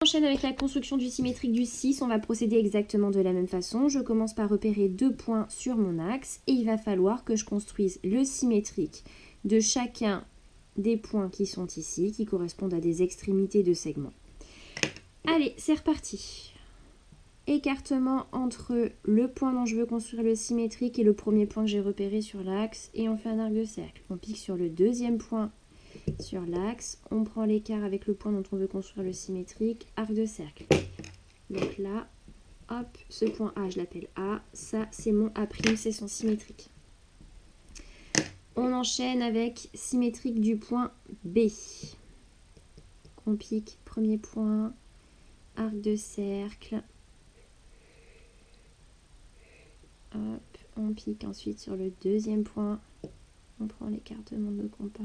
Enchaîne avec la construction du symétrique du 6, on va procéder exactement de la même façon. Je commence par repérer 2 points sur mon axe et il va falloir que je construise le symétrique de chacun des points qui sont ici, qui correspondent à des extrémités de segments. Allez, c'est reparti. Écartement entre le point dont je veux construire le symétrique et le premier point que j'ai repéré sur l'axe et on fait un arc de cercle. On pique sur le deuxième point sur l'axe, on prend l'écart avec le point dont on veut construire le symétrique, arc de cercle. Donc là, hop, ce point A, je l'appelle A, ça c'est mon A', c'est son symétrique. On enchaîne avec symétrique du point B. On pique, premier point, arc de cercle. Hop, on pique ensuite sur le deuxième point, on prend l'écartement de compas.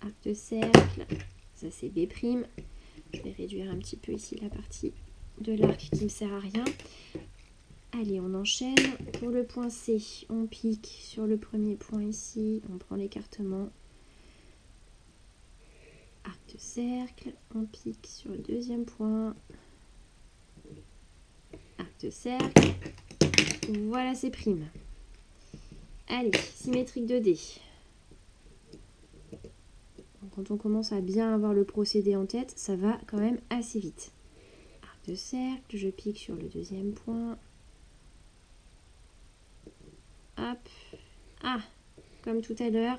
Arc de cercle, ça c'est B'. Je vais réduire un petit peu ici la partie de l'arc qui ne me sert à rien. Allez, on enchaîne. Pour le point C, on pique sur le premier point ici, on prend l'écartement. Arc de cercle, on pique sur le deuxième point. Arc de cercle. Voilà, c'est prime. Allez, symétrique de D. Quand on commence à bien avoir le procédé en tête, ça va quand même assez vite. Arc de cercle, je pique sur le deuxième point. Hop. Ah, comme tout à l'heure,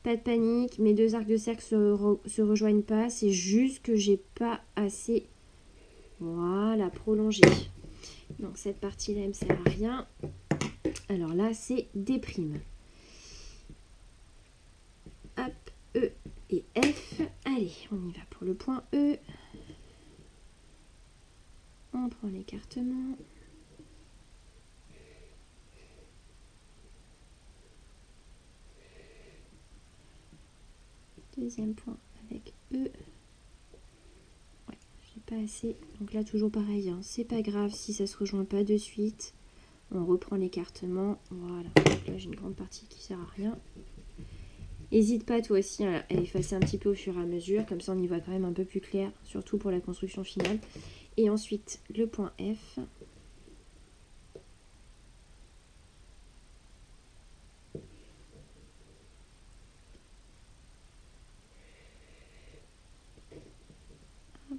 pas de panique, mes deux arcs de cercle se rejoignent pas, c'est juste que j'ai pas assez, voilà, prolongé. Donc cette partie-là, elle me sert à rien. Alors là, c'est D'. Hop, E et F. Allez, on y va pour le point E. On prend l'écartement. Deuxième point avec E. Ouais, j'ai pas assez. Donc là, toujours pareil, hein. C'est pas grave si ça se rejoint pas de suite. On reprend l'écartement. Voilà. Donc là, j'ai une grande partie qui sert à rien. N'hésite pas toi aussi à effacer un petit peu au fur et à mesure. Comme ça, on y voit quand même un peu plus clair, surtout pour la construction finale. Et ensuite, le point F. Hop.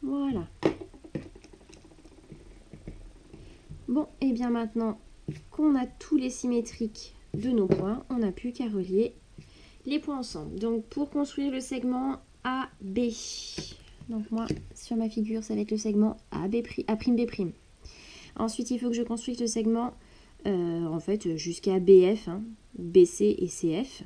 Voilà. Bon, et bien maintenant qu'on a tous les symétriques de nos points, on n'a plus qu'à relier les points ensemble. Donc pour construire le segment AB, donc moi sur ma figure ça va être le segment AB', A'B'. Ensuite il faut que je construise le segment en fait jusqu'à BF, hein, BC et CF.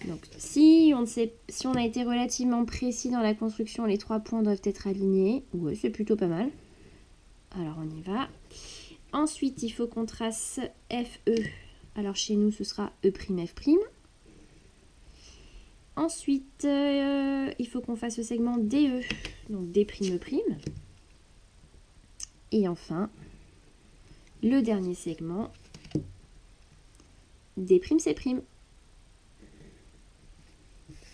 Donc si on a été relativement précis dans la construction, les 3 points doivent être alignés. Ouais, c'est plutôt pas mal. Alors on y va. Ensuite, il faut qu'on trace FE. Alors chez nous, ce sera E'F'. Ensuite, il faut qu'on fasse le segment DE. Donc D'E'. Et enfin, le dernier segment, D'C'.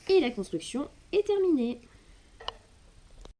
Et la construction est terminée.